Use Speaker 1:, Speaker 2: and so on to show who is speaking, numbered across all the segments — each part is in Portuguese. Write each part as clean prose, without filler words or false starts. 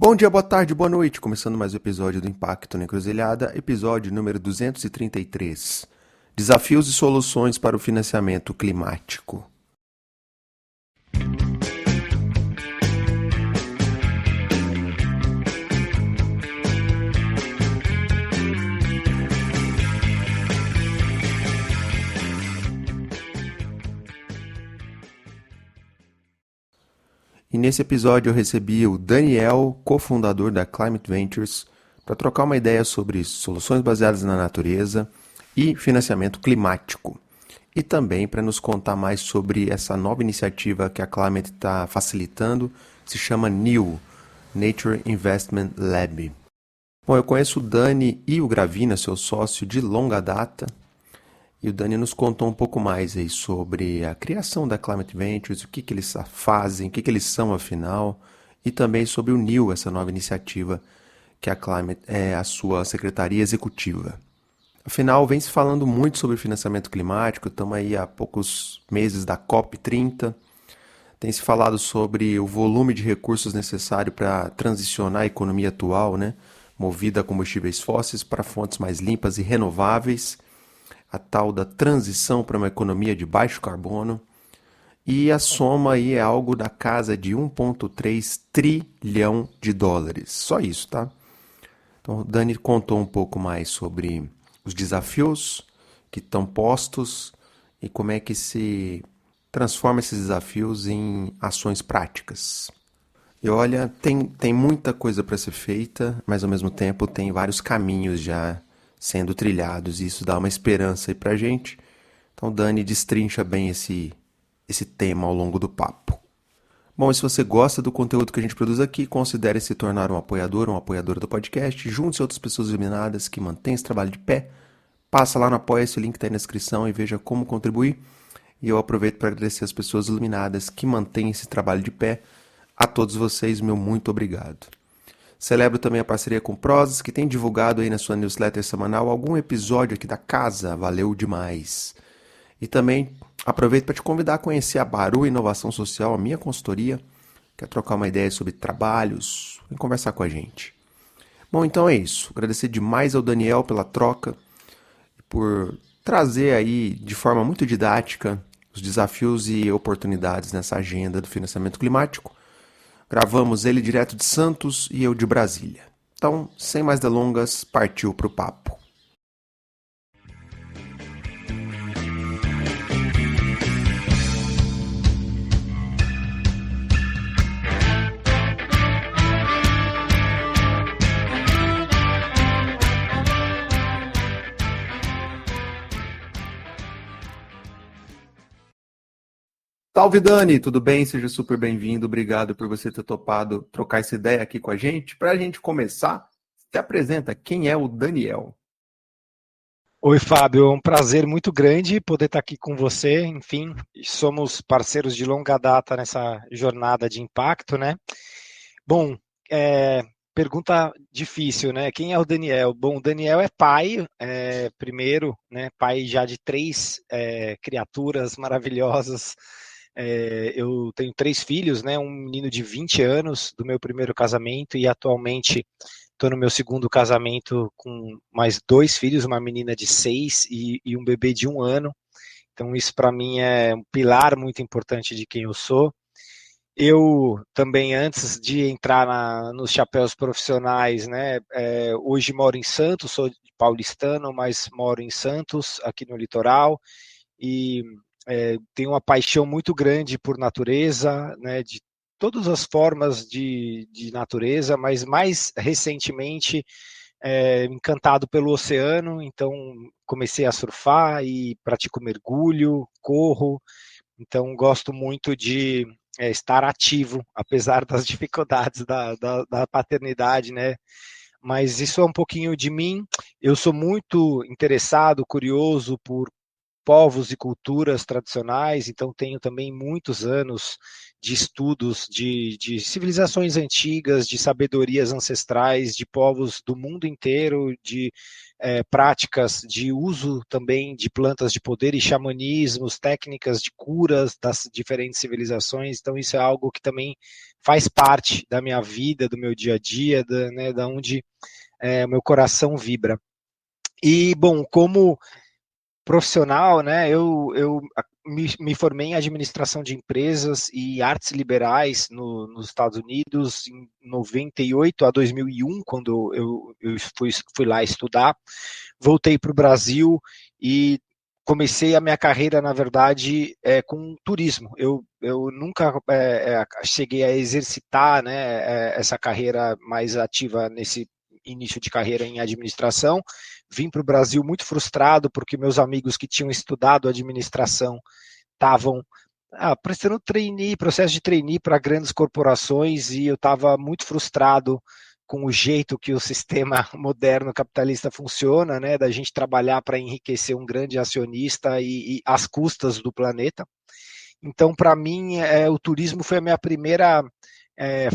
Speaker 1: Bom dia, boa tarde, boa noite. Começando mais um episódio do Impacto na Encruzilhada, episódio número 233. Desafios e soluções para o financiamento climático. E nesse episódio eu recebi o Daniel, cofundador da Climate Ventures, para trocar uma ideia sobre soluções baseadas na natureza e financiamento climático. E também para nos contar mais sobre essa nova iniciativa que a Climate está facilitando, que se chama NIL, Nature Investment Lab. Bom, eu conheço o Dani e o Gravina, seu sócio, de longa data. E o Dani nos contou um pouco mais aí sobre a criação da Climate Ventures, o que eles fazem, o que eles são afinal, e também sobre o NIL, essa nova iniciativa que a Climate é a sua secretaria executiva. Afinal, vem se falando muito sobre financiamento climático, estamos aí há poucos meses da COP30, tem se falado sobre o volume de recursos necessário para transicionar a economia atual, né, movida a combustíveis fósseis para fontes mais limpas e renováveis, a tal da transição para uma economia de baixo carbono, e a soma aí é algo da casa de 1,3 trilhão de dólares. Só isso, tá? Então, o Dani contou um pouco mais sobre os desafios que estão postos e como é que se transforma esses desafios em ações práticas. E olha, tem muita coisa para ser feita, mas ao mesmo tempo tem vários caminhos já sendo trilhados, e isso dá uma esperança aí pra gente. Então, Dani destrincha bem esse tema ao longo do papo. Bom, e se você gosta do conteúdo que a gente produz aqui, considere se tornar um apoiador ou uma apoiadora do podcast. Junte-se a outras pessoas iluminadas que mantêm esse trabalho de pé. Passa lá no Apoia-se, o link está aí na descrição, e veja como contribuir. E eu aproveito para agradecer as pessoas iluminadas que mantêm esse trabalho de pé. A todos vocês, meu muito obrigado. Celebro também a parceria com Prozis, que tem divulgado aí na sua newsletter semanal algum episódio aqui da casa. Valeu demais! E também aproveito para te convidar a conhecer a Baru Inovação Social, a minha consultoria. Quer trocar uma ideia sobre trabalhos? Vem conversar com a gente. Bom, então é isso. Agradecer demais ao Daniel pela troca, por trazer aí de forma muito didática os desafios e oportunidades nessa agenda do financiamento climático. Gravamos ele direto de Santos e eu de Brasília. Então, sem mais delongas, partiu para o papo. Salve, Dani, tudo bem? Seja super bem-vindo. Obrigado por você ter topado trocar essa ideia aqui com a gente. Para a gente começar, se apresenta, quem é o Daniel?
Speaker 2: Oi, Fábio, é um prazer muito grande poder estar aqui com você. Enfim, somos parceiros de longa data nessa jornada de impacto, né? Bom, pergunta difícil, né? Quem é o Daniel? Bom, o Daniel é pai, primeiro, né? Pai já de 3 criaturas maravilhosas. Eu tenho 3 filhos, né? Um menino de 20 anos do meu primeiro casamento e atualmente estou no meu segundo casamento com mais 2 filhos, uma menina de 6 e um bebê de 1 ano. Então isso para mim é um pilar muito importante de quem eu sou. Eu também, antes de entrar nos chapéus profissionais, né, hoje moro em Santos, sou paulistano, mas moro em Santos, aqui no litoral, e tenho uma paixão muito grande por natureza, né, de todas as formas de natureza, mas mais recentemente encantado pelo oceano, então comecei a surfar e pratico mergulho, corro, então gosto muito de estar ativo, apesar das dificuldades da paternidade, né? Mas isso é um pouquinho de mim. Eu sou muito interessado, curioso por povos e culturas tradicionais, então tenho também muitos anos de estudos de civilizações antigas, de sabedorias ancestrais, de povos do mundo inteiro, de práticas de uso também de plantas de poder e xamanismos, técnicas de curas das diferentes civilizações, então isso é algo que também faz parte da minha vida, do meu dia a dia, da onde o meu coração vibra. E, bom, como profissional, né, eu me formei em administração de empresas e artes liberais nos Estados Unidos em 98 a 2001, quando eu fui lá estudar. Voltei para o Brasil e comecei a minha carreira, na verdade, com turismo. Eu nunca cheguei a exercitar, né, essa carreira mais ativa nesse início de carreira em administração. Vim para o Brasil muito frustrado, porque meus amigos que tinham estudado administração estavam prestando processo de trainee para grandes corporações, e eu estava muito frustrado com o jeito que o sistema moderno capitalista funciona, né, da gente trabalhar para enriquecer um grande acionista e às custas do planeta. Então, para mim, o turismo foi a minha primeira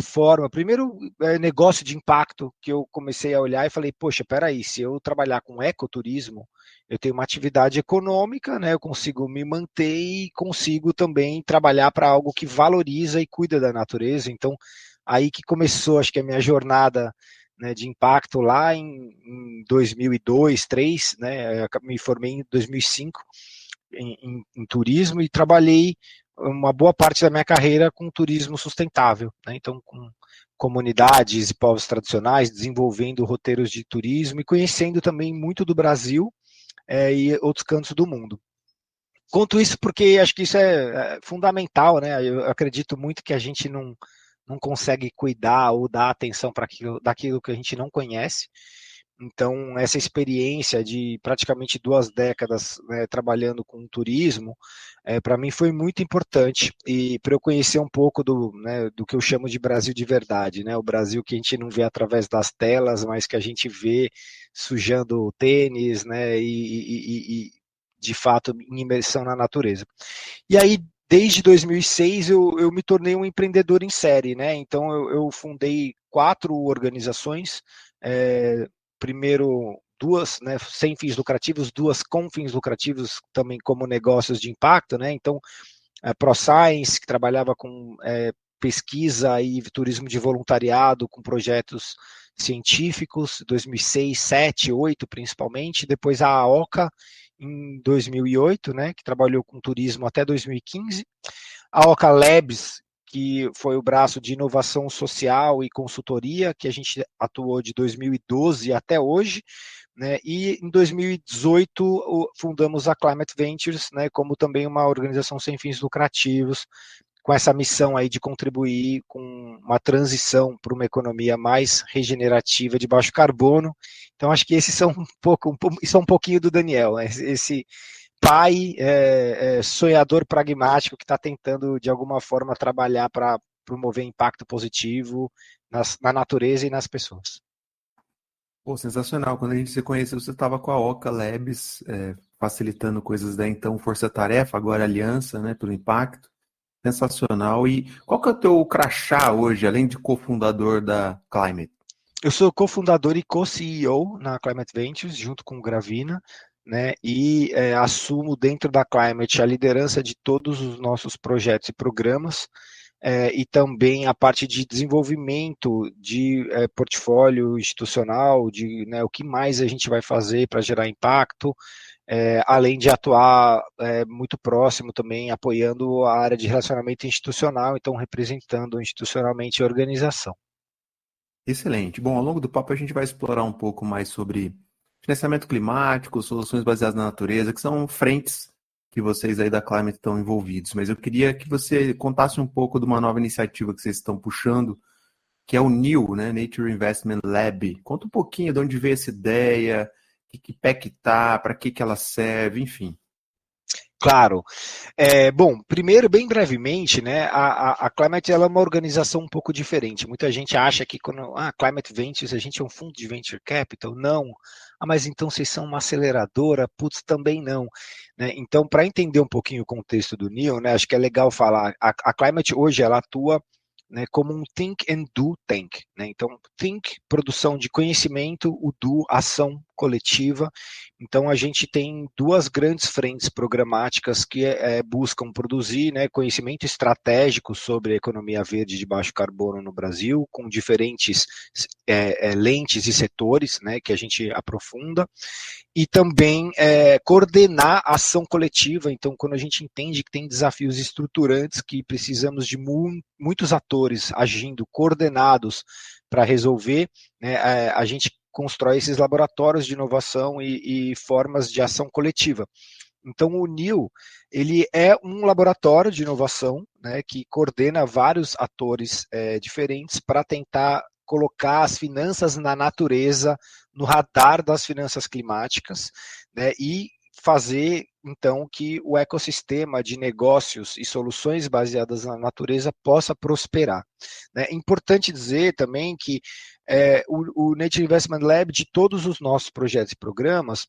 Speaker 2: forma, primeiro negócio de impacto que eu comecei a olhar e falei, poxa, peraí, se eu trabalhar com ecoturismo, eu tenho uma atividade econômica, né, eu consigo me manter e consigo também trabalhar para algo que valoriza e cuida da natureza. Então, aí que começou, acho que a minha jornada, né, de impacto lá em 2002, 2003, né, eu me formei em 2005 em turismo e trabalhei uma boa parte da minha carreira com turismo sustentável, né? Então, com comunidades e povos tradicionais, desenvolvendo roteiros de turismo e conhecendo também muito do Brasil e outros cantos do mundo. Conto isso porque acho que isso é fundamental, né? Eu acredito muito que a gente não consegue cuidar ou dar atenção para daquilo que a gente não conhece. Então, essa experiência de praticamente 2 décadas, né, trabalhando com turismo, para mim foi muito importante, e para eu conhecer um pouco né, do que eu chamo de Brasil de verdade, né, o Brasil que a gente não vê através das telas, mas que a gente vê sujando o tênis, né, e de fato em imersão na natureza. E aí, desde 2006, eu me tornei um empreendedor em série, né? Então, eu fundei 4 organizações, primeiro 2, né, sem fins lucrativos, 2 com fins lucrativos também como negócios de impacto, né? Então, a ProScience, que trabalhava com pesquisa e turismo de voluntariado, com projetos científicos, 2006, 7, 2008 principalmente, depois a AOCA, em 2008, né, que trabalhou com turismo até 2015, a Oca Labs, que foi o braço de inovação social e consultoria, que a gente atuou de 2012 até hoje, né, e em 2018 fundamos a Climate Ventures, né, como também uma organização sem fins lucrativos, com essa missão aí de contribuir com uma transição para uma economia mais regenerativa de baixo carbono. Então, acho que esses são isso é um pouquinho do Daniel, né? Esse pai sonhador pragmático que está tentando, de alguma forma, trabalhar para promover impacto positivo na natureza e nas pessoas.
Speaker 1: Pô, sensacional. Quando a gente se conheceu, você estava com a Oca Labs, facilitando coisas da então Força Tarefa, agora Aliança, né, pelo impacto. Sensacional. E qual que é o teu crachá hoje, além de cofundador da Climate?
Speaker 2: Eu sou cofundador e co-CEO na Climate Ventures, junto com o Gravina, né, e assumo dentro da Climate a liderança de todos os nossos projetos e programas, e também a parte de desenvolvimento de portfólio institucional, de né, o que mais a gente vai fazer para gerar impacto, além de atuar muito próximo também, apoiando a área de relacionamento institucional, então representando institucionalmente a organização.
Speaker 1: Excelente. Bom, ao longo do papo a gente vai explorar um pouco mais sobre financiamento climático, soluções baseadas na natureza, que são frentes que vocês aí da Climate estão envolvidos. Mas eu queria que você contasse um pouco de uma nova iniciativa que vocês estão puxando, que é o NIL, né? Nature Investment Lab. Conta um pouquinho de onde veio essa ideia, que pé que tá, para que ela serve, enfim.
Speaker 2: Claro. Bom, primeiro, bem brevemente, né, a Climate ela é uma organização um pouco diferente. Muita gente acha que quando Climate Ventures, a gente é um fundo de venture capital. Não. Mas então vocês são uma aceleradora? Putz, também não. Né? Então, para entender um pouquinho o contexto do NEO, né, acho que é legal falar. A Climate hoje ela atua, né, como um think and do tank. Né? Então, think, produção de conhecimento, o do, ação coletiva. Então, a gente tem duas grandes frentes programáticas que buscam produzir, né, conhecimento estratégico sobre a economia verde de baixo carbono no Brasil, com diferentes lentes e setores, né, que a gente aprofunda, e também coordenar a ação coletiva. Então, quando a gente entende que tem desafios estruturantes, que precisamos de muitos atores agindo coordenados para resolver, né, a gente constrói esses laboratórios de inovação e formas de ação coletiva. Então, o NIL, ele é um laboratório de inovação, né, que coordena vários atores diferentes para tentar colocar as finanças na natureza, no radar das finanças climáticas, né, e fazer, então, que o ecossistema de negócios e soluções baseadas na natureza possa prosperar. É importante dizer também que o Nature Investment Lab, de todos os nossos projetos e programas,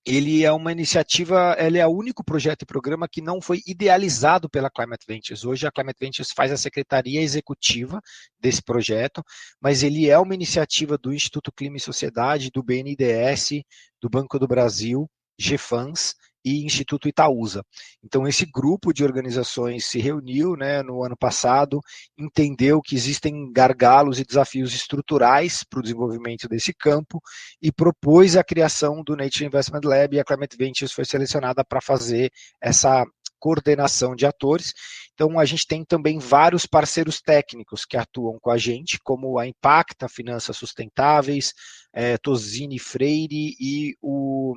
Speaker 2: ele é uma iniciativa, ele é o único projeto e programa que não foi idealizado pela Climate Ventures. Hoje a Climate Ventures faz a secretaria executiva desse projeto, mas ele é uma iniciativa do Instituto Clima e Sociedade, do BNDES, do Banco do Brasil, GFANS e Instituto Itaúsa. Então, esse grupo de organizações se reuniu, né, no ano passado, entendeu que existem gargalos e desafios estruturais para o desenvolvimento desse campo e propôs a criação do Nature Investment Lab, e a Climate Ventures foi selecionada para fazer essa coordenação de atores. Então, a gente tem também vários parceiros técnicos que atuam com a gente, como a Impacta Finanças Sustentáveis, Tosini Freire e o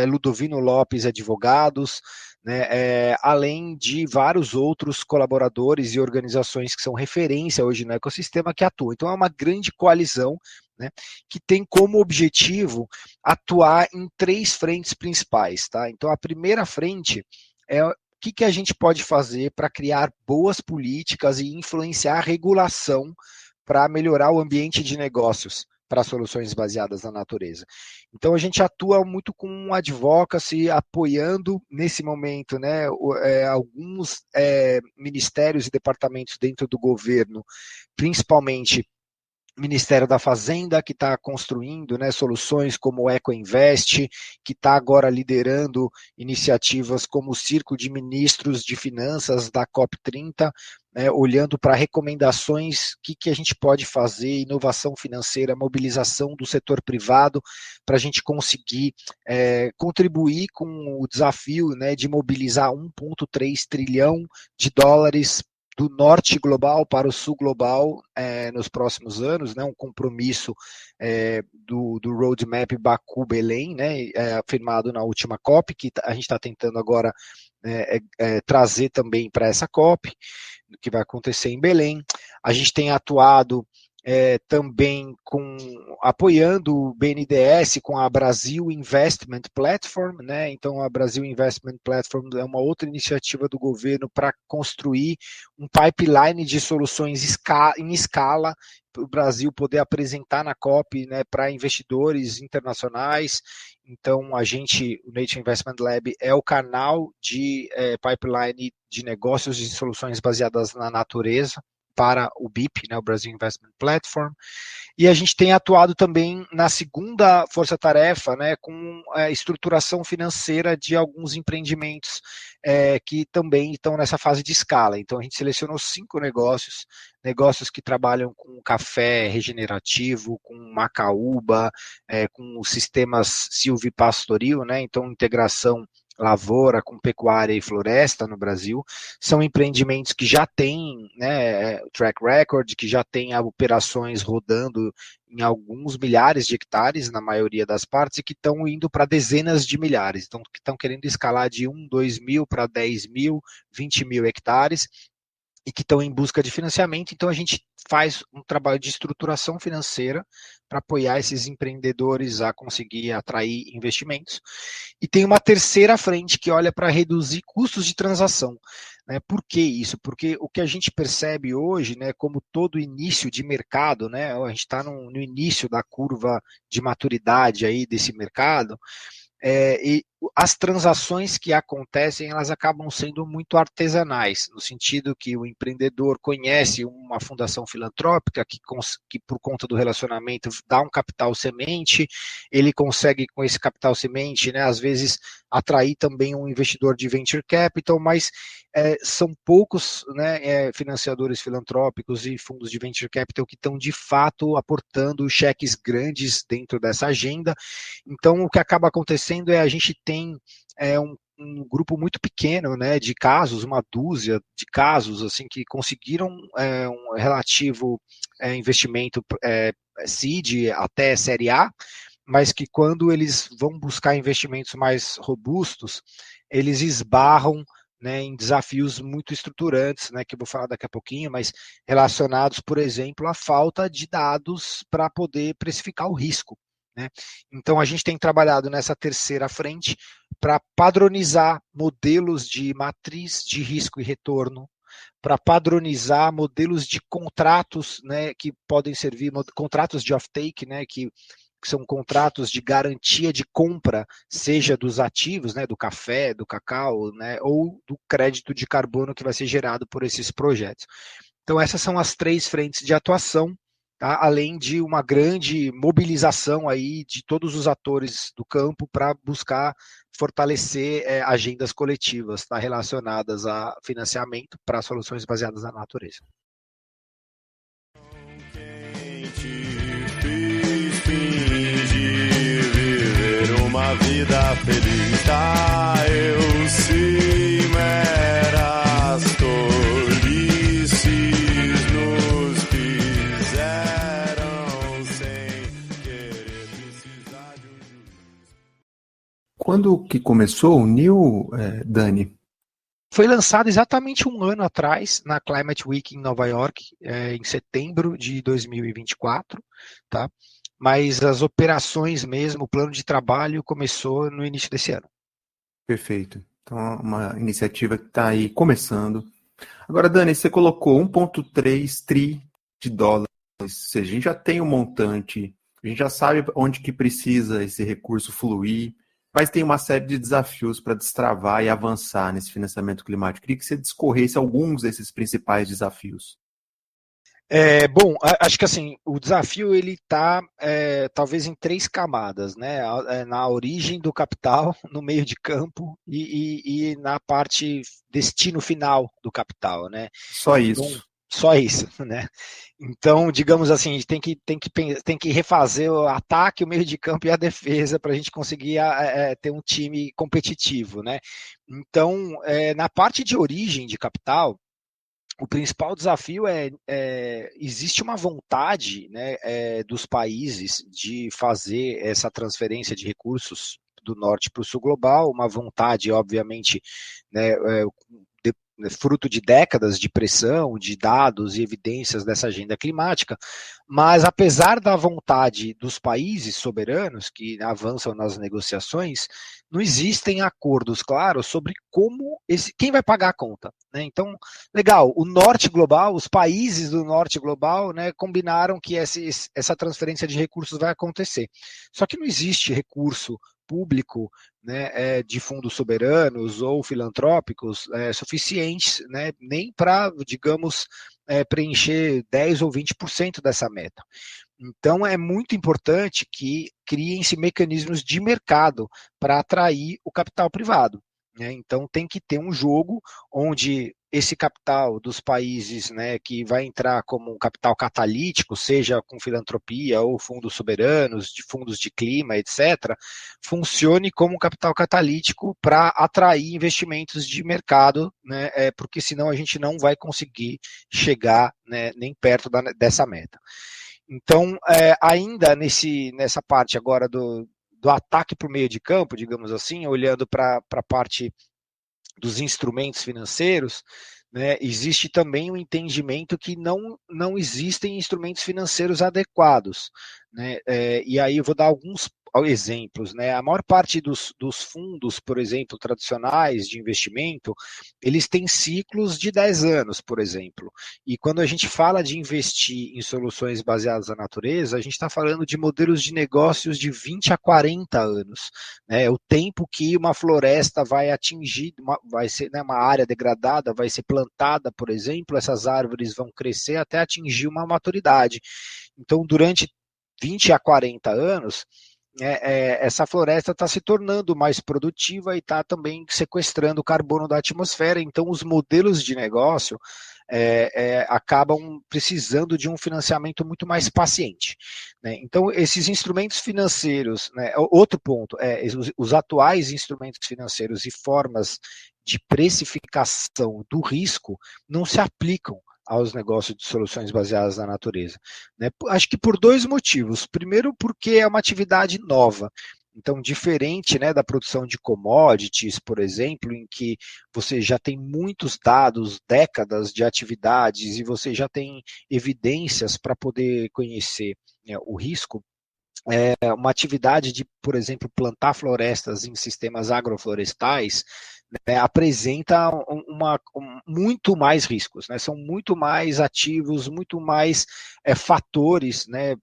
Speaker 2: Ludovino Lopes Advogados, né, além de vários outros colaboradores e organizações que são referência hoje no ecossistema que atuam. Então, é uma grande coalizão, né, que tem como objetivo atuar em 3 frentes principais. Tá? Então, a primeira frente é o que a gente pode fazer para criar boas políticas e influenciar a regulação para melhorar o ambiente de negócios para soluções baseadas na natureza. Então, a gente atua muito com um advocacy, apoiando, nesse momento, né, alguns ministérios e departamentos dentro do governo, principalmente Ministério da Fazenda, que está construindo, né, soluções como o EcoInvest, que está agora liderando iniciativas como o Círculo de Ministros de Finanças da COP30, né, olhando para recomendações, o que a gente pode fazer, inovação financeira, mobilização do setor privado, para a gente conseguir contribuir com o desafio, né, de mobilizar 1,3 trilhão de dólares do norte global para o sul global nos próximos anos, né, um compromisso do Roadmap Baku-Belém, né, afirmado na última COP, que a gente está tentando agora trazer também para essa COP, que vai acontecer em Belém. A gente tem atuado também apoiando o BNDES com a Brasil Investment Platform, né? Então a Brasil Investment Platform é uma outra iniciativa do governo para construir um pipeline de soluções em escala para o Brasil poder apresentar na COP, né, para investidores internacionais. Então o Nature Investment Lab é o canal de pipeline de negócios e soluções baseadas na natureza para o BIP, né, o Brasil Investment Platform, e a gente tem atuado também na segunda força-tarefa, né, com a estruturação financeira de alguns empreendimentos que também estão nessa fase de escala. Então a gente selecionou 5 negócios que trabalham com café regenerativo, com macaúba, com sistemas silvipastoril, né, então integração lavoura com pecuária e floresta no Brasil, são empreendimentos que já têm, né, track record, que já têm operações rodando em alguns milhares de hectares, na maioria das partes, e que estão indo para dezenas de milhares, então que estão querendo escalar de 1, 2 mil para 10 mil, 20 mil hectares, e que estão em busca de financiamento. Então, a gente faz um trabalho de estruturação financeira para apoiar esses empreendedores a conseguir atrair investimentos. E tem uma terceira frente que olha para reduzir custos de transação. Né? Por que isso? Porque o que a gente percebe hoje, né, como todo início de mercado, né, a gente está no início da curva de maturidade aí desse mercado, e as transações que acontecem, elas acabam sendo muito artesanais, no sentido que o empreendedor conhece uma fundação filantrópica que por conta do relacionamento dá um capital semente, ele consegue com esse capital semente, né, às vezes atrair também um investidor de venture capital, mas são poucos, né, financiadores filantrópicos e fundos de venture capital que estão de fato aportando cheques grandes dentro dessa agenda. Então, o que acaba acontecendo é a gente tem um grupo muito pequeno, né, de casos, uma dúzia de casos assim que conseguiram um relativo investimento seed até série A, mas que quando eles vão buscar investimentos mais robustos, eles esbarram, né, em desafios muito estruturantes, né, que eu vou falar daqui a pouquinho, mas relacionados, por exemplo, à falta de dados para poder precificar o risco. Né? Então, a gente tem trabalhado nessa terceira frente para padronizar modelos de matriz de risco e retorno, para padronizar modelos de contratos, né, que podem servir, contratos de off-take, né, que são contratos de garantia de compra, seja dos ativos, né, do café, do cacau, né, ou do crédito de carbono que vai ser gerado por esses projetos. Então, essas são as três frentes de atuação, tá? Além de uma grande mobilização aí de todos os atores do campo para buscar fortalecer agendas coletivas, tá? Relacionadas a financiamento para soluções baseadas na natureza.
Speaker 3: Uma vida feliz, tá? Eu sim, meras tolices nos fizeram sem querer precisar de um juiz.
Speaker 1: Quando que começou o New, Dani?
Speaker 2: Foi lançado exatamente um ano atrás, na Climate Week em Nova York, em setembro de 2024, tá? Mas as operações mesmo, o plano de trabalho começou no início desse ano.
Speaker 1: Perfeito. Então, é uma iniciativa que está aí começando. Agora, Dani, você colocou 1,3 tri de dólares, ou seja, a gente já tem um montante, a gente já sabe onde que precisa esse recurso fluir, mas tem uma série de desafios para destravar e avançar nesse financiamento climático. Queria que você discorresse alguns desses principais desafios.
Speaker 2: Bom, acho que assim, o desafio ele está talvez em três camadas, né? Na origem do capital, no meio de campo e na parte destino final do capital, né?
Speaker 1: Só
Speaker 2: Então,
Speaker 1: isso.
Speaker 2: só isso, né? Então, digamos assim, a gente tem que refazer o ataque, o meio de campo e a defesa para a gente conseguir ter um time competitivo, né? Então, na parte de origem de capital, o principal desafio existe uma vontade, né, dos países de fazer essa transferência de recursos do norte para o sul global, uma vontade, obviamente, né, fruto de décadas de pressão, de dados e evidências dessa agenda climática, mas apesar da vontade dos países soberanos que avançam nas negociações, não existem acordos claros sobre quem vai pagar a conta. Né? Então, legal, o norte global, os países do norte global, né, combinaram que essa transferência de recursos vai acontecer. Só que não existe recurso público, né, de fundos soberanos ou filantrópicos suficientes, né, nem para, digamos, preencher 10 ou 20% dessa meta. Então, é muito importante que criem-se mecanismos de mercado para atrair o capital privado. Né? Então, tem que ter um jogo onde esse capital dos países, né, que vai entrar como um capital catalítico, seja com filantropia ou fundos soberanos, de fundos de clima, etc., funcione como um capital catalítico para atrair investimentos de mercado, né, porque senão a gente não vai conseguir chegar, né, nem perto dessa meta. Então, ainda nessa parte agora do ataque para o meio de campo, digamos assim, olhando para a parte dos instrumentos financeiros, né, existe também um entendimento que não existem instrumentos financeiros adequados, né, e aí eu vou dar alguns exemplos, né, a maior parte dos fundos, por exemplo, tradicionais de investimento, eles têm ciclos de 10 anos, por exemplo, e quando a gente fala de investir em soluções baseadas na natureza, a gente está falando de modelos de negócios de 20 a 40 anos, né, o tempo que uma floresta vai atingir, vai ser, né, uma área degradada, vai ser plantada, por exemplo, essas árvores vão crescer até atingir uma maturidade. Então, durante 20 a 40 anos, essa floresta está se tornando mais produtiva e está também sequestrando o carbono da atmosfera. Então, os modelos de negócio acabam precisando de um financiamento muito mais paciente, né? Então, esses instrumentos financeiros, né, outro ponto, os atuais instrumentos financeiros e formas de precificação do risco não se aplicam aos negócios de soluções baseadas na natureza, né? Acho que por dois motivos. Primeiro, porque é uma atividade nova. Então, diferente, né, da produção de commodities, por exemplo, em que você já tem muitos dados, décadas de atividades, e você já tem evidências para poder conhecer, né, o risco, uma atividade de, por exemplo, plantar florestas em sistemas agroflorestais, né, apresenta muito mais riscos, né, são muito mais ativos, muito mais fatores, né,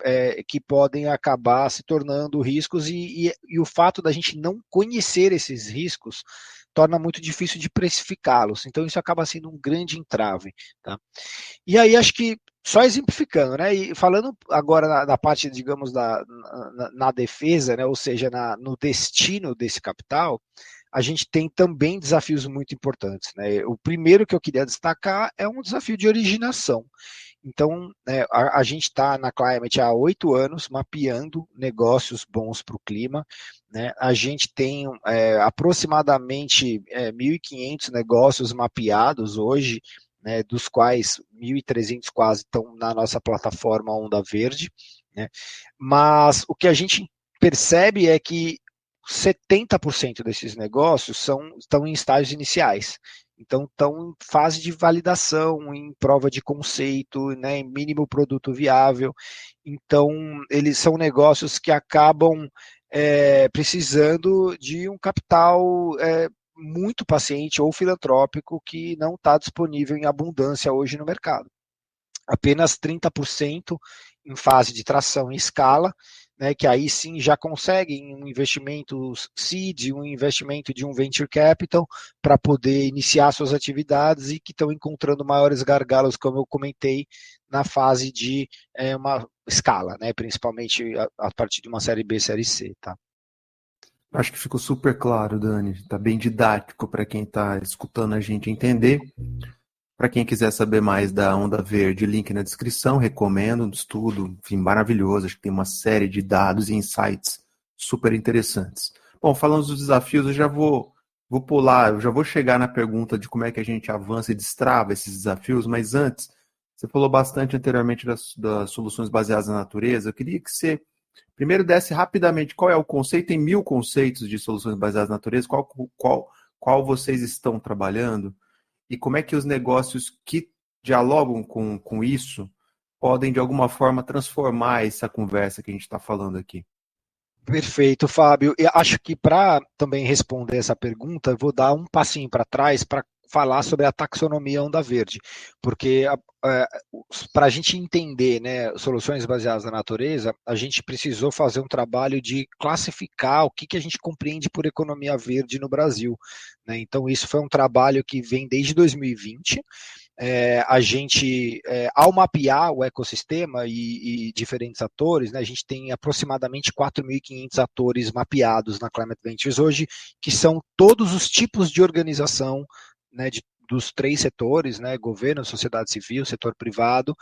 Speaker 2: que podem acabar se tornando riscos, e o fato da gente não conhecer esses riscos torna muito difícil de precificá-los, então isso acaba sendo um grande entrave, tá? E aí acho que, só exemplificando, né, e falando agora na parte, digamos, na defesa, né, ou seja, no destino desse capital, a gente tem também desafios muito importantes, né? O primeiro que eu queria destacar é um desafio de originação. Então, a gente está na Climate há 8 anos mapeando negócios bons para o clima, né? A gente tem aproximadamente 1.500 negócios mapeados hoje, né, dos quais 1.300 quase estão na nossa plataforma Onda Verde, né? Mas o que a gente percebe é que 70% desses negócios estão em estágios iniciais. Então, estão em fase de validação, em prova de conceito, né, em mínimo produto viável. Então, eles são negócios que acabam precisando de um capital muito paciente ou filantrópico que não está disponível em abundância hoje no mercado. Apenas 30% em fase de tração em escala, né, que aí sim já conseguem um investimento seed, um investimento de um venture capital para poder iniciar suas atividades e que estão encontrando maiores gargalos, como eu comentei, na fase de uma escala, né, principalmente a partir de uma série B, série C. Tá?
Speaker 1: Acho que ficou super claro, Dani. Está bem didático para quem está escutando a gente entender. Para quem quiser saber mais da Onda Verde, link na descrição, recomendo um estudo, enfim, maravilhoso, acho que tem uma série de dados e insights super interessantes. Bom, falando dos desafios, eu já vou pular, eu já vou chegar na pergunta de como é que a gente avança e destrava esses desafios, mas antes, você falou bastante anteriormente das soluções baseadas na natureza, eu queria que você primeiro desse rapidamente qual é o conceito, tem 1000 conceitos de soluções baseadas na natureza, qual vocês estão trabalhando? E como é que os negócios que dialogam com isso podem, de alguma forma, transformar essa conversa que a gente está falando aqui?
Speaker 2: Perfeito, Fábio. Eu acho que para também responder essa pergunta, eu vou dar um passinho para trás para falar sobre a taxonomia Onda Verde, porque para a gente entender, né, soluções baseadas na natureza, a gente precisou fazer um trabalho de classificar o que a gente compreende por economia verde no Brasil, né? Então, isso foi um trabalho que vem desde 2020. A gente, ao mapear o ecossistema e diferentes atores, né, a gente tem aproximadamente 4.500 atores mapeados na Climate Ventures hoje, que são todos os tipos de organização, né, dos 3 setores, né, governo, sociedade civil, setor privado,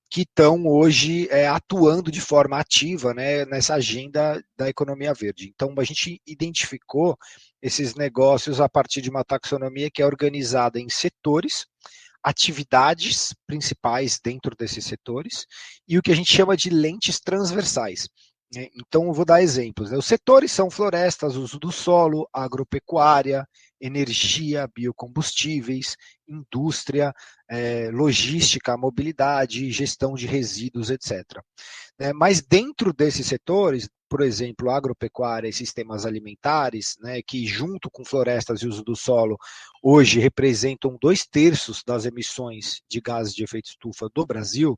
Speaker 2: que estão hoje atuando de forma ativa, né, nessa agenda da economia verde. Então, a gente identificou esses negócios a partir de uma taxonomia que é organizada em setores, atividades principais dentro desses setores e o que a gente chama de lentes transversais. Então, eu vou dar exemplos. Os setores são florestas, uso do solo, agropecuária, energia, biocombustíveis, indústria, logística, mobilidade, gestão de resíduos, etc. Mas dentro desses setores, por exemplo, agropecuária e sistemas alimentares, que junto com florestas e uso do solo, hoje representam 2/3 das emissões de gases de efeito estufa do Brasil,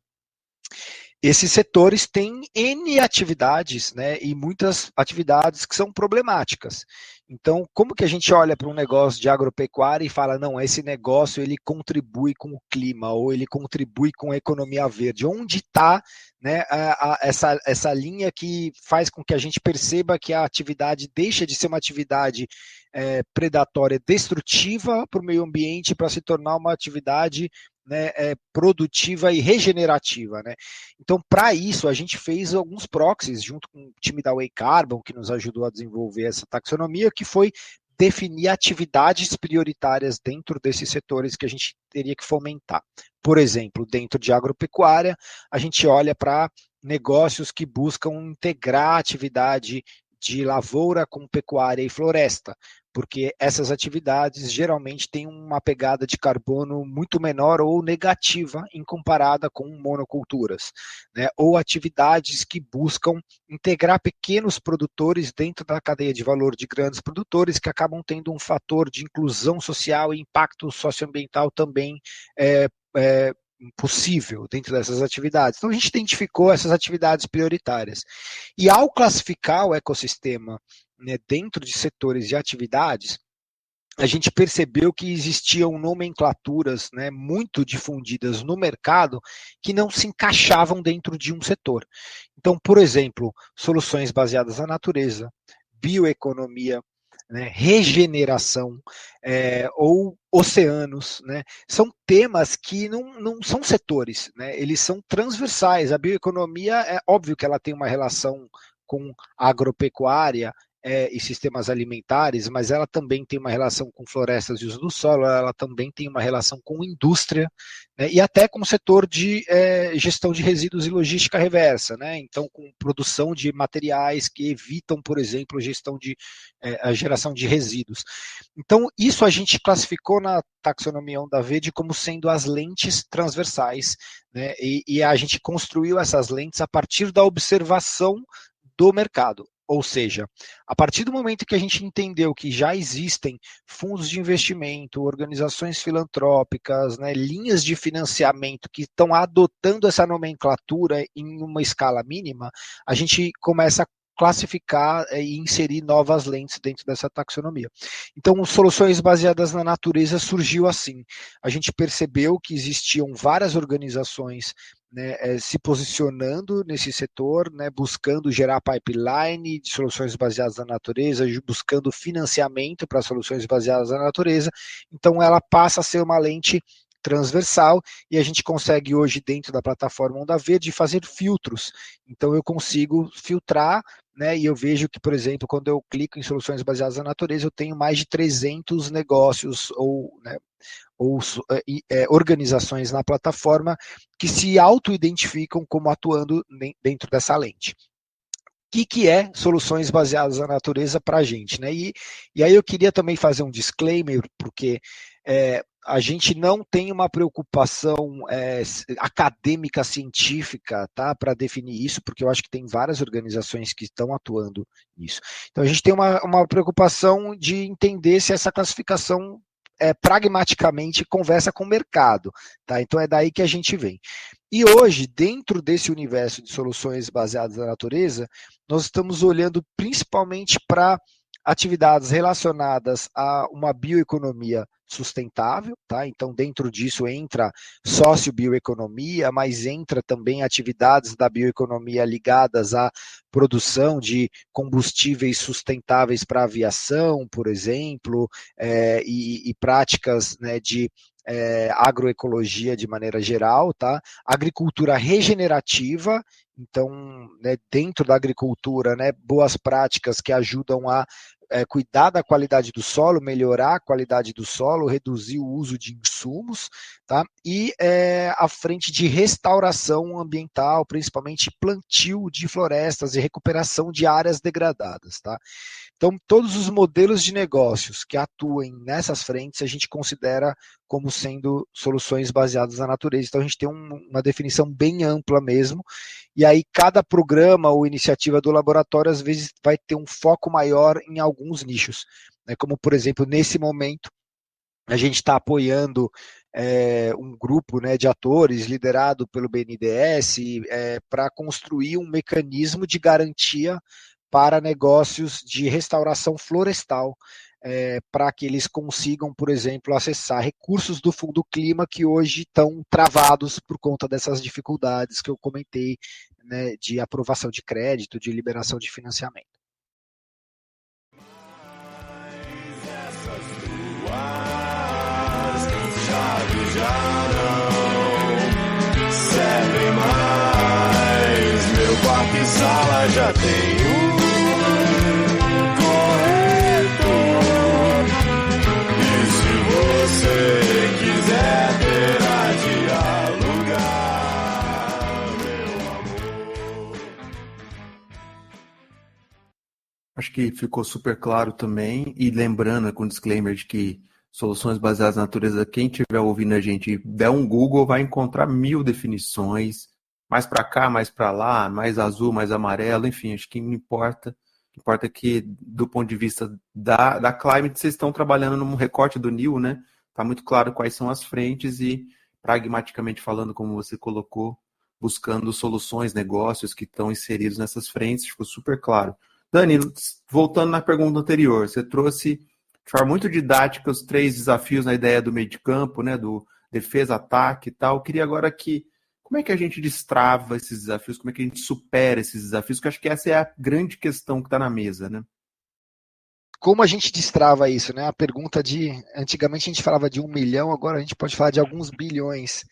Speaker 2: esses setores têm N atividades, e muitas atividades que são problemáticas. Então, como que a gente olha para um negócio de agropecuária e fala, não, esse negócio ele contribui com o clima, ou ele contribui com a economia verde? Onde está essa linha que faz com que a gente perceba que a atividade deixa de ser uma atividade predatória destrutiva para o meio ambiente para se tornar uma atividade produtiva e regenerativa. Então, para isso, a gente fez alguns proxies junto com o time da Way Carbon, que nos ajudou a desenvolver essa taxonomia, que foi definir atividades prioritárias dentro desses setores que a gente teria que fomentar. Por exemplo, dentro de agropecuária, a gente olha para negócios que buscam integrar a atividade de lavoura com pecuária e floresta, porque essas atividades geralmente têm uma pegada de carbono muito menor ou negativa em comparada com monoculturas, ou atividades que buscam integrar pequenos produtores dentro da cadeia de valor de grandes produtores que acabam tendo um fator de inclusão social e impacto socioambiental também possível dentro dessas atividades. Então, a gente identificou essas atividades prioritárias. E ao classificar o ecossistema dentro de setores de atividades, a gente percebeu que existiam nomenclaturas muito difundidas no mercado que não se encaixavam dentro de um setor. Então, por exemplo, soluções baseadas na natureza, bioeconomia, regeneração, ou oceanos, são temas que não são setores, eles são transversais. A bioeconomia, é óbvio que ela tem uma relação com a agropecuária e sistemas alimentares, mas ela também tem uma relação com florestas e uso do solo, ela também tem uma relação com indústria, e até com o setor de gestão de resíduos e logística reversa, então com produção de materiais que evitam, por exemplo, a geração de resíduos. Então, isso a gente classificou na taxonomia Onda Verde como sendo as lentes transversais, e a gente construiu essas lentes a partir da observação do mercado. Ou seja, a partir do momento que a gente entendeu que já existem fundos de investimento, organizações filantrópicas, linhas de financiamento que estão adotando essa nomenclatura em uma escala mínima, a gente começa a classificar e inserir novas lentes dentro dessa taxonomia. Então, soluções baseadas na natureza surgiu assim. A gente percebeu que existiam várias organizações se posicionando nesse setor, buscando gerar pipeline de soluções baseadas na natureza, buscando financiamento para soluções baseadas na natureza. Então, ela passa a ser uma lente transversal e a gente consegue hoje, dentro da plataforma Onda Verde, fazer filtros. Então, eu consigo filtrar, e eu vejo que, por exemplo, quando eu clico em soluções baseadas na natureza, eu tenho mais de 300 negócios ou organizações na plataforma que se auto-identificam como atuando dentro dessa lente. O que é soluções baseadas na natureza para a gente? E aí eu queria também fazer um disclaimer, porque a gente não tem uma preocupação acadêmica, científica, para definir isso, porque eu acho que tem várias organizações que estão atuando nisso. Então a gente tem uma preocupação de entender se essa classificação pragmaticamente conversa com o mercado, Então é daí que a gente vem. E hoje, dentro desse universo de soluções baseadas na natureza, nós estamos olhando principalmente para atividades relacionadas a uma bioeconomia sustentável, Então, dentro disso entra sociobioeconomia, mas entra também atividades da bioeconomia ligadas à produção de combustíveis sustentáveis para aviação, por exemplo, e práticas de agroecologia de maneira geral, Agricultura regenerativa, então, dentro da agricultura, boas práticas que ajudam a cuidar da qualidade do solo, melhorar a qualidade do solo, reduzir o uso de insumos, E a frente de restauração ambiental, principalmente plantio de florestas e recuperação de áreas degradadas, Então, todos os modelos de negócios que atuem nessas frentes, a gente considera como sendo soluções baseadas na natureza. Então, a gente tem uma definição bem ampla mesmo, e aí cada programa ou iniciativa do laboratório, às vezes, vai ter um foco maior em alguns nichos, né? Como, por exemplo, nesse momento, a gente está apoiando um grupo, né, de atores liderado pelo BNDES para construir um mecanismo de garantia para negócios de restauração florestal, para que eles consigam, por exemplo, acessar recursos do Fundo Clima que hoje estão travados por conta dessas dificuldades que eu comentei, né, de aprovação de crédito, de liberação de financiamento.
Speaker 3: Já não servem mais. Meu quarto e sala já tem corretor. E se você quiser, terá de alugar, meu amor.
Speaker 1: Acho que ficou super claro também, e lembrando com o disclaimer de que soluções baseadas na natureza, quem estiver ouvindo a gente, der um Google, vai encontrar 1000 definições, mais para cá, mais para lá, mais azul, mais amarelo, enfim, acho que não importa. Importa que, do ponto de vista da Climate, vocês estão trabalhando num recorte do NIL, né? Está muito claro quais são as frentes e, pragmaticamente falando, como você colocou, buscando soluções, negócios que estão inseridos nessas frentes, ficou super claro. Dani, voltando na pergunta anterior, você trouxe de forma muito didática os 3 desafios na ideia do meio de campo, né, do defesa, ataque e tal. Eu queria agora como é que a gente destrava esses desafios, como é que a gente supera esses desafios, que eu acho que essa é a grande questão que está na mesa, né?
Speaker 2: Como a gente destrava isso, né? A pergunta antigamente a gente falava de 1 milhão, agora a gente pode falar de alguns bilhões.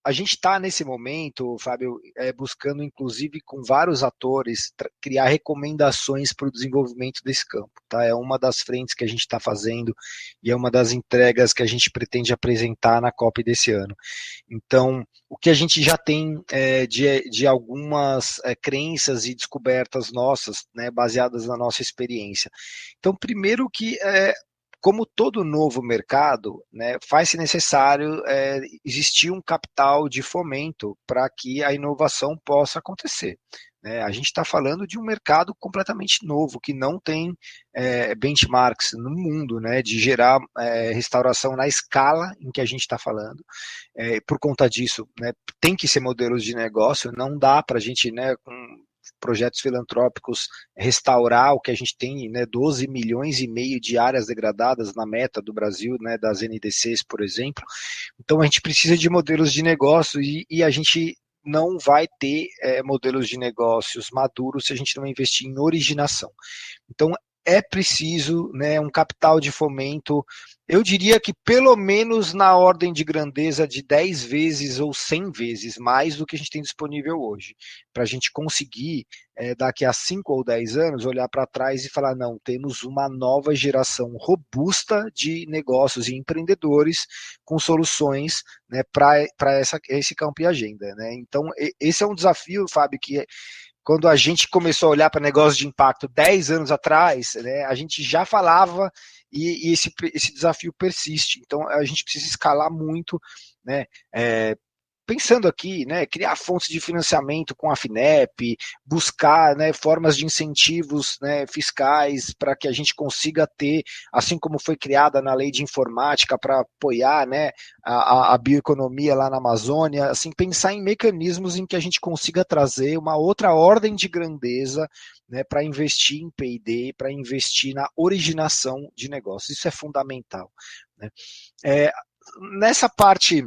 Speaker 2: A gente está nesse momento, Fábio, buscando inclusive com vários atores criar recomendações para o desenvolvimento desse campo, tá? É uma das frentes que a gente está fazendo e é uma das entregas que a gente pretende apresentar na COP desse ano. Então, o que a gente já tem de algumas crenças e descobertas nossas, né, baseadas na nossa experiência. Então, primeiro que como todo novo mercado, né, faz-se necessário existir um capital de fomento para que a inovação possa acontecer. Né? A gente está falando de um mercado completamente novo, que não tem benchmarks no mundo, né, de gerar restauração na escala em que a gente está falando. Por conta disso, né, tem que ser modelos de negócio, não dá para a gente, né, com projetos filantrópicos restaurar o que a gente tem, né, 12 milhões e meio de áreas degradadas na meta do Brasil, né, das NDCs, por exemplo. Então a gente precisa de modelos de negócio e a gente não vai ter modelos de negócios maduros se a gente não investir em originação. Então é preciso, né, um capital de fomento, eu diria que pelo menos na ordem de grandeza de 10 vezes ou 100 vezes mais do que a gente tem disponível hoje, para a gente conseguir, daqui a 5 ou 10 anos, olhar para trás e falar, não, temos uma nova geração robusta de negócios e empreendedores com soluções, né, para esse campo e agenda. Né? Então, esse é um desafio, Fábio, que quando a gente começou a olhar para negócios de impacto 10 anos atrás, né, a gente já falava e esse desafio persiste. Então, a gente precisa escalar muito, né, pensando aqui, né, criar fontes de financiamento com a FINEP, buscar, né, formas de incentivos, né, fiscais para que a gente consiga ter, assim como foi criada na lei de informática para apoiar, né, a bioeconomia lá na Amazônia, assim, pensar em mecanismos em que a gente consiga trazer uma outra ordem de grandeza, né, para investir em P&D, para investir na originação de negócios. Isso é fundamental. Né? Nessa parte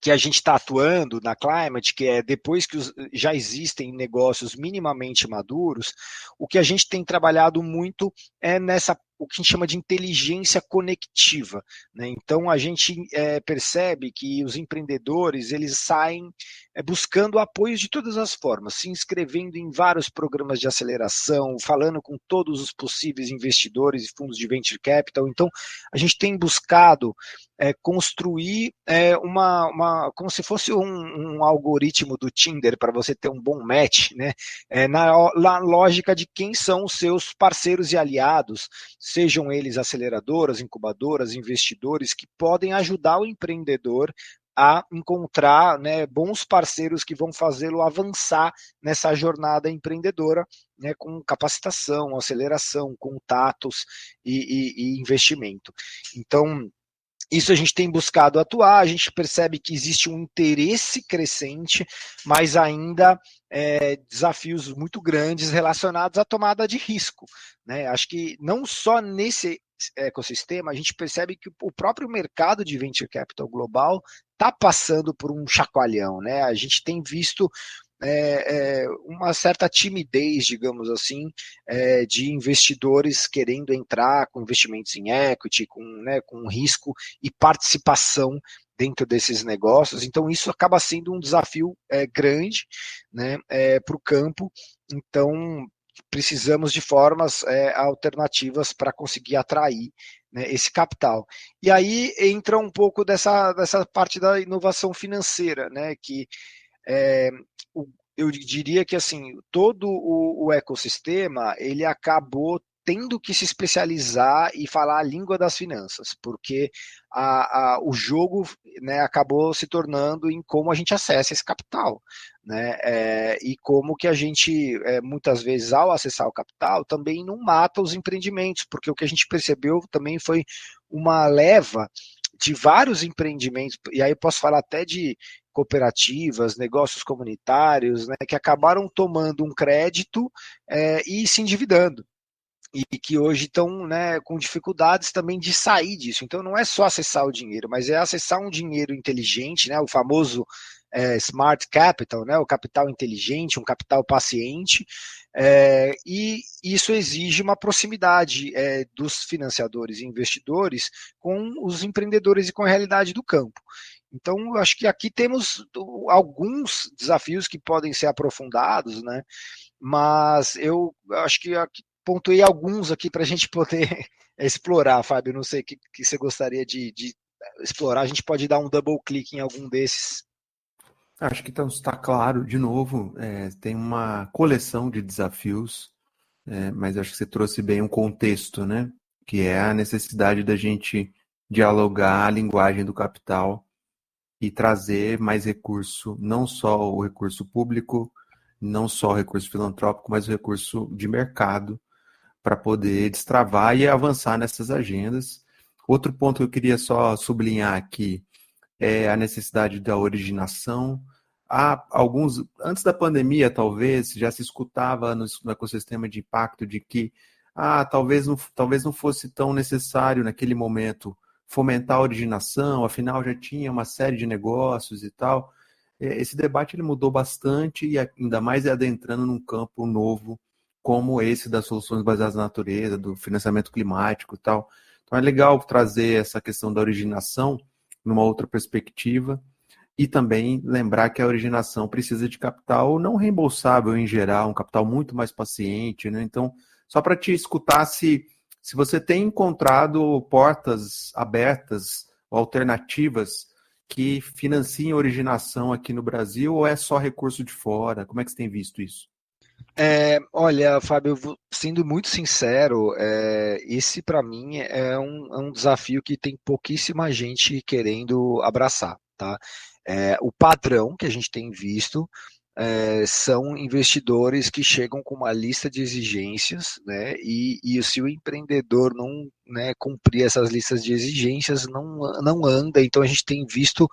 Speaker 2: que a gente está atuando na Climate, que é depois que já existem negócios minimamente maduros, o que a gente tem trabalhado muito é nessa o que a gente chama de inteligência conectiva, né? Então a gente percebe que os empreendedores eles saem buscando apoio de todas as formas, se inscrevendo em vários programas de aceleração, falando com todos os possíveis investidores e fundos de venture capital. Então a gente tem buscado construir como se fosse um algoritmo do Tinder para você ter um bom match, né? Na lógica de quem são os seus parceiros e aliados, sejam eles aceleradoras, incubadoras, investidores, que podem ajudar o empreendedor a encontrar, né, bons parceiros que vão fazê-lo avançar nessa jornada empreendedora, né, com capacitação, aceleração, contatos e investimento. Então, isso a gente tem buscado atuar, a gente percebe que existe um interesse crescente, mas ainda desafios muito grandes relacionados à tomada de risco, né? Acho que não só nesse ecossistema, a gente percebe que o próprio mercado de venture capital global está passando por um chacoalhão, né? A gente tem visto uma certa timidez, digamos assim, de investidores querendo entrar com investimentos em equity, com risco e participação dentro desses negócios. Então, isso acaba sendo um desafio grande, né, para o campo. Então, precisamos de formas alternativas para conseguir atrair, né, esse capital. E aí entra um pouco dessa parte da inovação financeira, né, que eu diria que assim, todo o ecossistema ele acabou tendo que se especializar e falar a língua das finanças, porque o jogo, né, acabou se tornando em como a gente acessa esse capital, né, e como que a gente, muitas vezes, ao acessar o capital, também não mata os empreendimentos, porque o que a gente percebeu também foi uma leva de vários empreendimentos, e aí eu posso falar até de cooperativas, negócios comunitários, né, que acabaram tomando um crédito e se endividando. E que hoje estão, né, com dificuldades também de sair disso. Então não é só acessar o dinheiro, mas é acessar um dinheiro inteligente, né, o famoso smart capital, né, o capital inteligente, um capital paciente, e isso exige uma proximidade dos financiadores e investidores com os empreendedores e com a realidade do campo. Então, eu acho que aqui temos alguns desafios que podem ser aprofundados, né? Mas eu acho que aqui pontuei alguns aqui para a gente poder explorar, Fábio. Não sei o que você gostaria de explorar. A gente pode dar um double click em algum desses.
Speaker 1: Acho que está claro, de novo, tem uma coleção de desafios, mas acho que você trouxe bem um contexto, né? Que é a necessidade da gente dialogar a linguagem do capital e trazer mais recurso, não só o recurso público, não só o recurso filantrópico, mas o recurso de mercado para poder destravar e avançar nessas agendas. Outro ponto que eu queria só sublinhar aqui é a necessidade da originação. Há alguns, antes da pandemia, talvez, já se escutava no ecossistema de impacto de que talvez não fosse tão necessário naquele momento fomentar a originação, afinal já tinha uma série de negócios e tal. Esse debate ele mudou bastante e ainda mais adentrando num campo novo, como esse das soluções baseadas na natureza, do financiamento climático e tal. Então é legal trazer essa questão da originação numa outra perspectiva e também lembrar que a originação precisa de capital não reembolsável em geral, um capital muito mais paciente, né? Então, só para te escutar se você tem encontrado portas abertas ou alternativas que financiem a originação aqui no Brasil ou é só recurso de fora? Como é que você tem visto isso?
Speaker 2: Olha, Fábio, sendo muito sincero, esse para mim é um desafio que tem pouquíssima gente querendo abraçar, tá? O padrão que a gente tem visto são investidores que chegam com uma lista de exigências, né? E se o empreendedor não, né, cumprir essas listas de exigências, não anda. Então a gente tem visto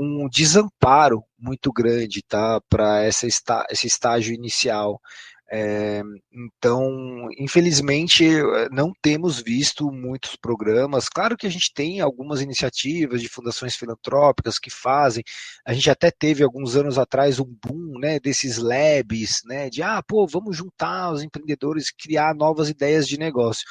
Speaker 2: um desamparo muito grande, tá, para esse estágio inicial. Então, infelizmente, não temos visto muitos programas. Claro que a gente tem algumas iniciativas de fundações filantrópicas que fazem. A gente até teve alguns anos atrás um boom, né, desses labs, né, de vamos juntar os empreendedores e criar novas ideias de negócio.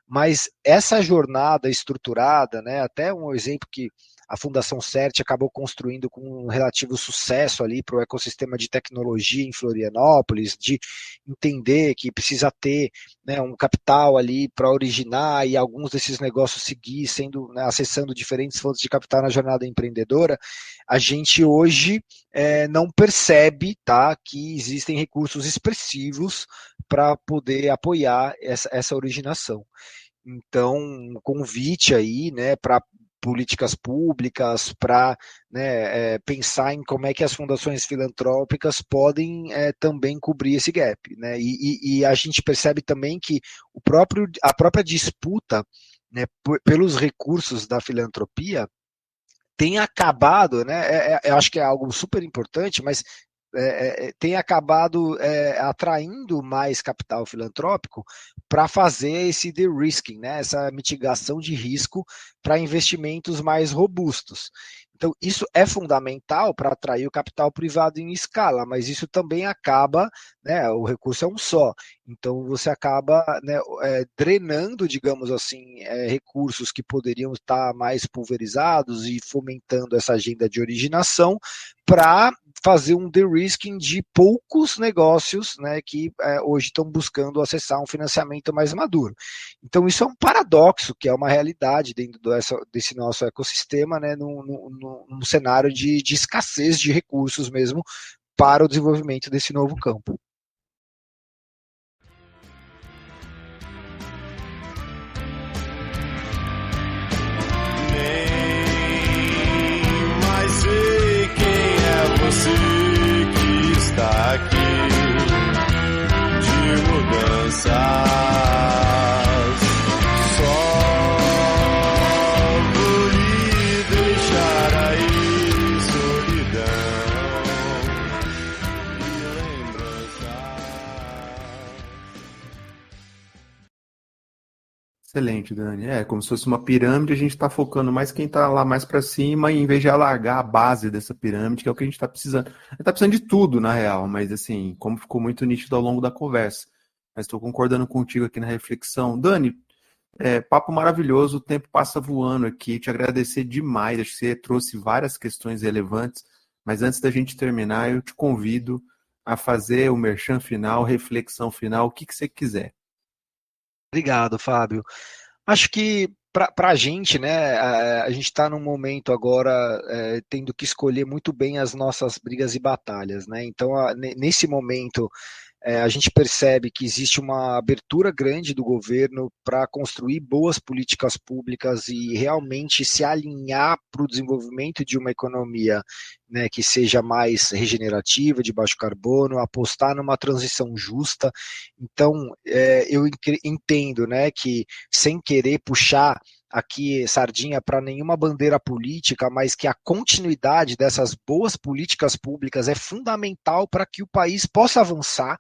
Speaker 2: mas essa jornada estruturada, né, até um exemplo que a Fundação CERT acabou construindo com um relativo sucesso ali para o ecossistema de tecnologia em Florianópolis, de entender que precisa ter, né, um capital ali para originar e alguns desses negócios seguir sendo, né, acessando diferentes fontes de capital na jornada empreendedora. A gente hoje não percebe, tá, que existem recursos expressivos para poder apoiar essa originação. Então, um convite aí, né, para políticas públicas, para, né, pensar em como é que as fundações filantrópicas podem também cobrir esse gap, né? E a gente percebe também que a própria disputa, né, pelos recursos da filantropia tem acabado, né? Eu acho que é algo super importante, mas tem acabado atraindo mais capital filantrópico para fazer esse de-risking, né? Essa mitigação de risco para investimentos mais robustos. Então, isso é fundamental para atrair o capital privado em escala, mas isso também acaba, né, o recurso é um só, então você acaba, né, drenando, digamos assim, recursos que poderiam estar mais pulverizados e fomentando essa agenda de originação para fazer um de-risking de poucos negócios, né, que hoje estão buscando acessar um financiamento mais maduro. Então, isso é um paradoxo, que é uma realidade dentro desse nosso ecossistema, né, num cenário de escassez de recursos mesmo para o desenvolvimento desse novo campo.
Speaker 3: Nem mais sei quem é você que está aqui de mudanças. Só vou lhe deixar aí solidão e lembranças.
Speaker 1: Excelente, Dani. É como se fosse uma pirâmide, a gente está focando mais quem está lá mais para cima, e em vez de alargar a base dessa pirâmide, que é o que a gente está precisando. A gente está precisando de tudo, na real, mas assim, como ficou muito nítido ao longo da conversa. Mas estou concordando contigo aqui na reflexão. Dani, papo maravilhoso, o tempo passa voando aqui. Te agradecer demais, acho que você trouxe várias questões relevantes, mas antes da gente terminar, eu te convido a fazer o merchan final, reflexão final, o que você quiser.
Speaker 2: Obrigado, Fábio. Acho que para a gente, né, a gente está num momento agora tendo que escolher muito bem as nossas brigas e batalhas, né? Então, nesse momento, a gente percebe que existe uma abertura grande do governo para construir boas políticas públicas e realmente se alinhar para o desenvolvimento de uma economia, né, que seja mais regenerativa, de baixo carbono, apostar numa transição justa. Então, eu entendo, né, que sem querer puxar aqui sardinha para nenhuma bandeira política, mas que a continuidade dessas boas políticas públicas é fundamental para que o país possa avançar,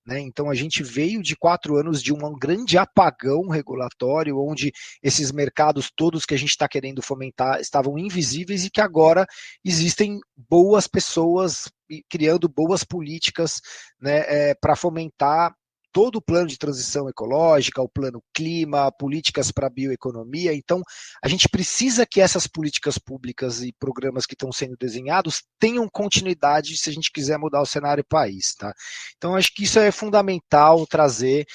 Speaker 2: né? Então a gente veio de 4 anos de um grande apagão regulatório, onde esses mercados todos que a gente está querendo fomentar estavam invisíveis e que agora existem boas pessoas criando boas políticas, né, para fomentar todo o plano de transição ecológica, o plano clima, políticas para a bioeconomia. Então, a gente precisa que essas políticas públicas e programas que estão sendo desenhados tenham continuidade se a gente quiser mudar o cenário do país. Tá? Então, acho que isso é fundamental trazer.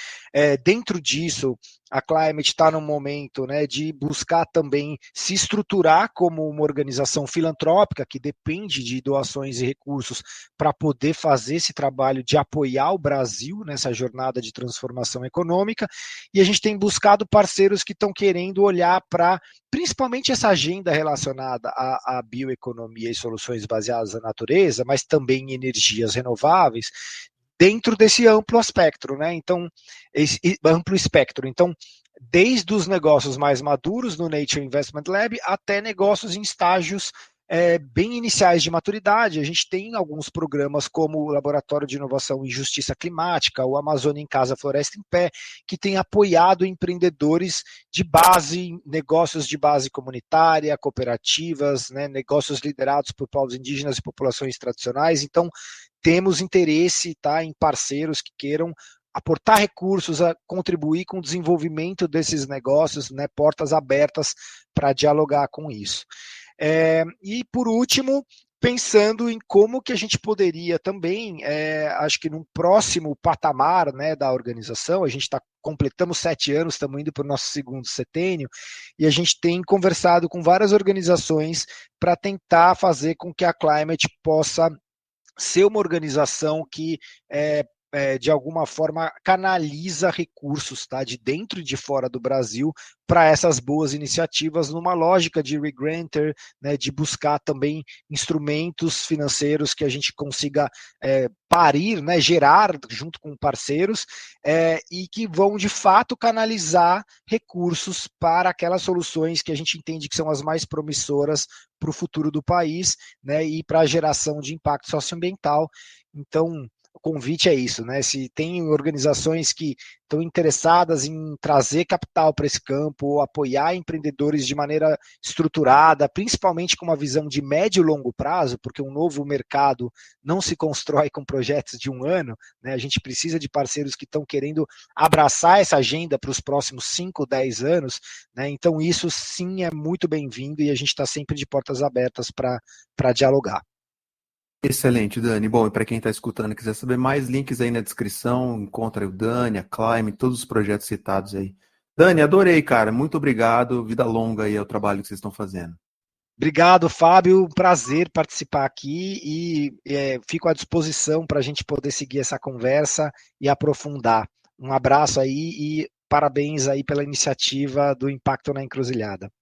Speaker 2: Dentro disso, a Climate está num momento, né, de buscar também se estruturar como uma organização filantrópica que depende de doações e recursos para poder fazer esse trabalho de apoiar o Brasil nessa jornada de transformação econômica, e a gente tem buscado parceiros que estão querendo olhar para principalmente essa agenda relacionada à bioeconomia e soluções baseadas na natureza, mas também em energias renováveis, dentro desse amplo espectro, né? Então, esse amplo espectro. Então, desde os negócios mais maduros no Nature Investment Lab até negócios em estágios bem iniciais de maturidade. A gente tem alguns programas como o Laboratório de Inovação em Justiça Climática, o Amazônia em Casa, Floresta em Pé, que tem apoiado empreendedores de base, negócios de base comunitária, cooperativas, né, negócios liderados por povos indígenas e populações tradicionais. Então, temos interesse, tá, em parceiros que queiram aportar recursos, a contribuir com o desenvolvimento desses negócios, né, portas abertas para dialogar com isso. E, por último, pensando em como que a gente poderia também, acho que num próximo patamar, né, da organização, a gente completamos 7 anos, estamos indo para o nosso segundo setênio, e a gente tem conversado com várias organizações para tentar fazer com que a Climate possa ser uma organização que de alguma forma canaliza recursos, tá, de dentro e de fora do Brasil para essas boas iniciativas, numa lógica de regranter, né, de buscar também instrumentos financeiros que a gente consiga parir, né, gerar junto com parceiros, e que vão de fato canalizar recursos para aquelas soluções que a gente entende que são as mais promissoras para o futuro do país, né, e para a geração de impacto socioambiental. Então, o convite é isso, né? Se tem organizações que estão interessadas em trazer capital para esse campo, ou apoiar empreendedores de maneira estruturada, principalmente com uma visão de médio e longo prazo, porque um novo mercado não se constrói com projetos de 1 ano, né? A gente precisa de parceiros que estão querendo abraçar essa agenda para os próximos 5, 10 anos, né? Então isso sim é muito bem-vindo e a gente está sempre de portas abertas para dialogar.
Speaker 1: Excelente, Dani. Bom, e para quem está escutando e quiser saber mais, links aí na descrição, encontra o Dani, a Climate, todos os projetos citados aí. Dani, adorei, cara. Muito obrigado. Vida longa aí ao trabalho que vocês estão fazendo.
Speaker 2: Obrigado, Fábio. Prazer participar aqui e fico à disposição para a gente poder seguir essa conversa e aprofundar. Um abraço aí e parabéns aí pela iniciativa do Impacto na Encruzilhada.